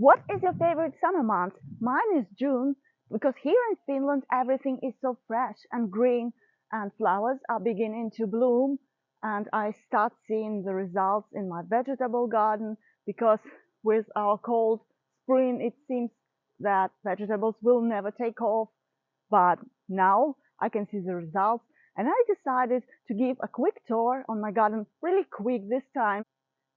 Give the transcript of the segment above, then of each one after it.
What is your favorite summer month? Mine is June because here in Finland everything is so fresh and green and flowers are beginning to bloom and I start seeing the results in my vegetable garden because with our cold spring it seems that vegetables will never take off, but now I can see the results and I decided to give a quick tour on my garden, really quick this time,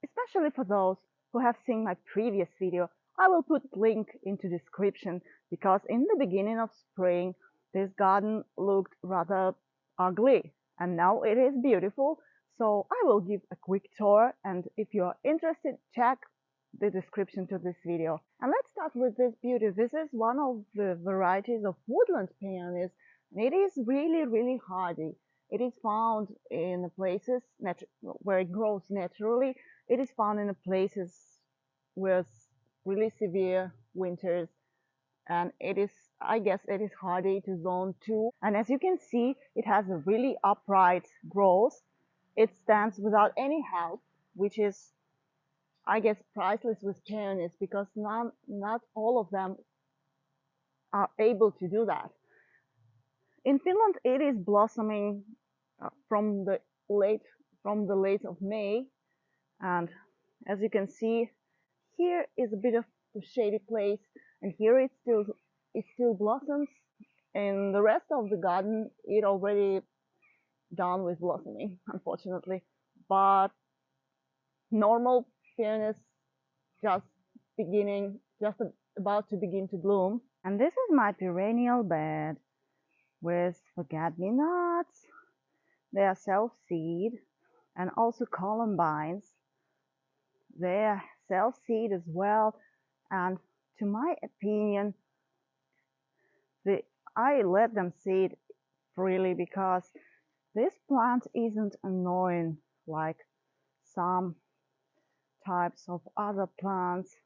especially for those who have seen my previous video. I will put link into description because in the beginning of spring this garden looked rather ugly and now it is beautiful. So I will give a quick tour, and if you are interested, check the description to this video. And let's start with this beauty. This is one of the varieties of woodland peonies and it is really hardy. It is found in places where it grows naturally. It is found in places with really severe winters, and it is, I guess, it is hardy to zone 2. And as you can see, it has a really upright growth. It stands without any help, which is, I guess, priceless with peonies because not all of them are able to do that. In Finland, it is blossoming from the late of May, and as you can see, here is a bit of a shady place, and here it still blossoms. In the rest of the garden, it already done with blossoming, unfortunately. But normal peonies just just about to begin to bloom. And this is my perennial bed with forget-me-nots. They are self-seed, and also columbines. They are self-seed as well, and to my opinion, I let them seed freely because this plant isn't annoying like some types of other plants,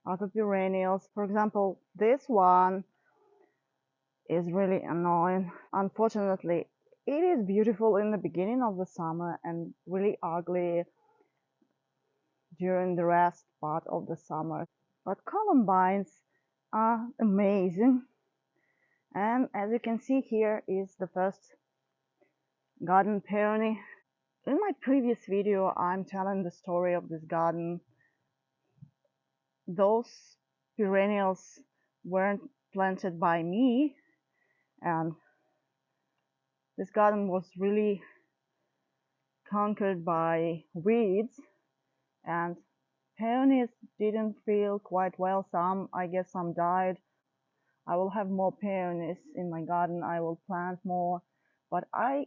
other perennials. For example, this one is really annoying. Unfortunately, it is beautiful in the beginning of the summer and really ugly during the rest part of the summer. But columbines are amazing. And as you can see, here is the first garden peony. In my previous video, I'm telling the story of this garden. Those perennials weren't planted by me, and this garden was really conquered by weeds, and peonies didn't feel quite well. I guess some died. I will have more peonies in my garden. I will plant more, but I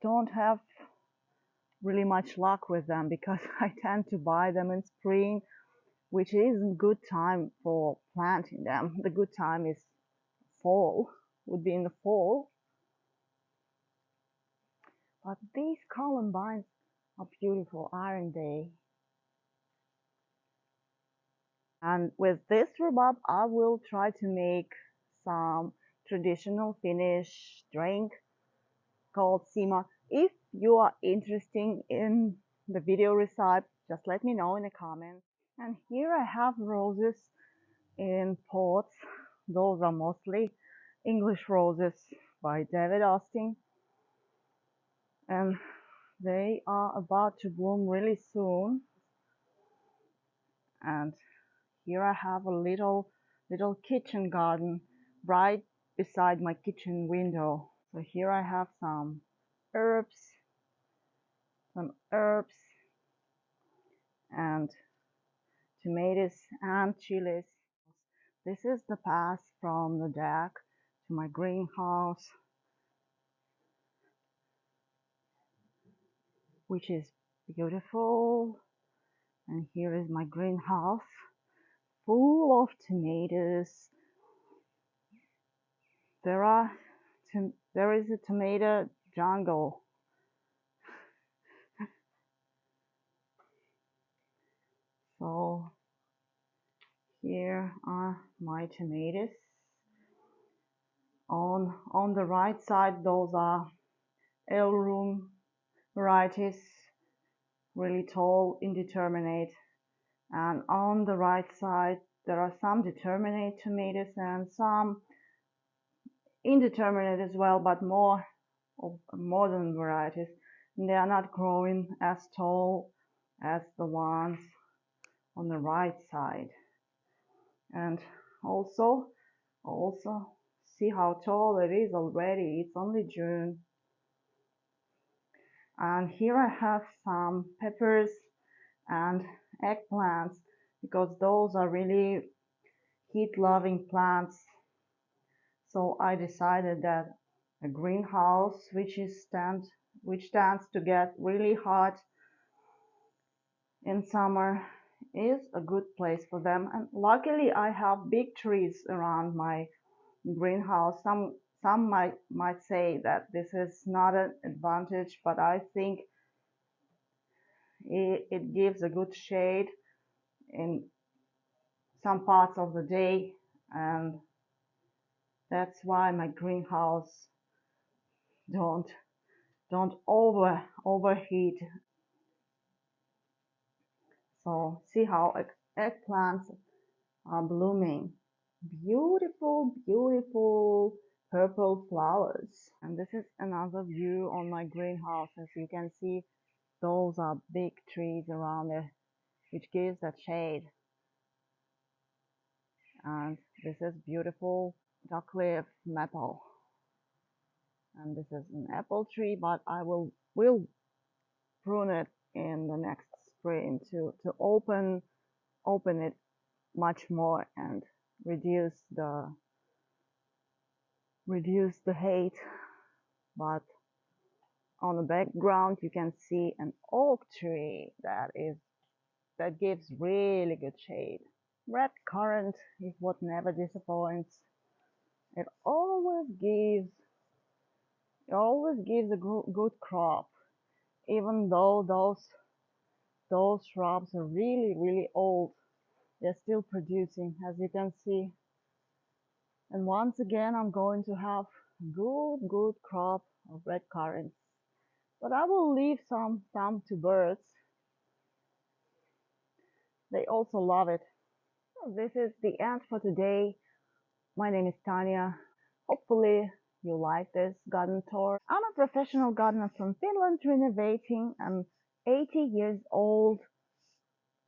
don't have really much luck with them because I tend to buy them in spring, which isn't good time for planting them. The good time is fall, would be in the fall. But these columbines are beautiful, aren't they? And with this rhubarb, I will try to make some traditional Finnish drink called sima. If you are interested in the video recipe, just let me know in the comments. And here I have roses in pots. Those are mostly English roses by David Austin, and they are about to bloom really soon. And here I have a little kitchen garden right beside my kitchen window. So here I have herbs, some herbs and tomatoes and chilies. This is the path from the deck to my greenhouse, which is beautiful. And here is my greenhouse full of tomatoes. There is a tomato jungle. So here are my tomatoes. On the right side, those are heirloom varieties, really tall, indeterminate And on the right side, there are some determinate tomatoes and some indeterminate as well, but more of modern varieties. And they are not growing as tall as the ones on the right side. And also, also see how tall it is already. It's only June. And here I have some peppers and eggplants because those are really heat-loving plants. So I decided that a greenhouse which tends to get really hot in summer is a good place for them. And luckily I have big trees around my greenhouse. Some might say that this is not an advantage, but I think it gives a good shade in some parts of the day, and that's why my greenhouse don't overheat. So see how eggplants are blooming. Beautiful, beautiful purple flowers. And this is another view on my greenhouse. As you can see, those are big trees around it, which gives that shade. And this is beautiful chocolate maple. And this is an apple tree, but I will prune it in the next spring to open it much more and reduce the height. But on the background you can see an oak tree that gives really good shade. Red currant is what never disappoints. It always gives a good crop, even though those shrubs are really old. They're still producing, as you can see. And once again, I'm going to have good crop of red currants. But I will leave some to birds. They also love it. So this is the end for today. My name is Tanya. Hopefully you like this garden tour. I'm a professional gardener from Finland renovating an 80 years old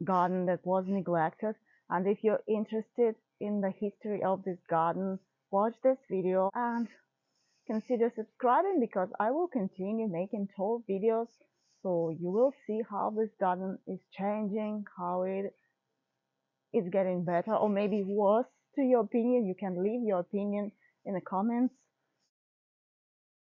garden that was neglected. And if you're interested in the history of this garden, watch this video and consider subscribing because I will continue making tour videos, so you will see how this garden is changing, how it is getting better or maybe worse to your opinion. You can leave your opinion in the comments.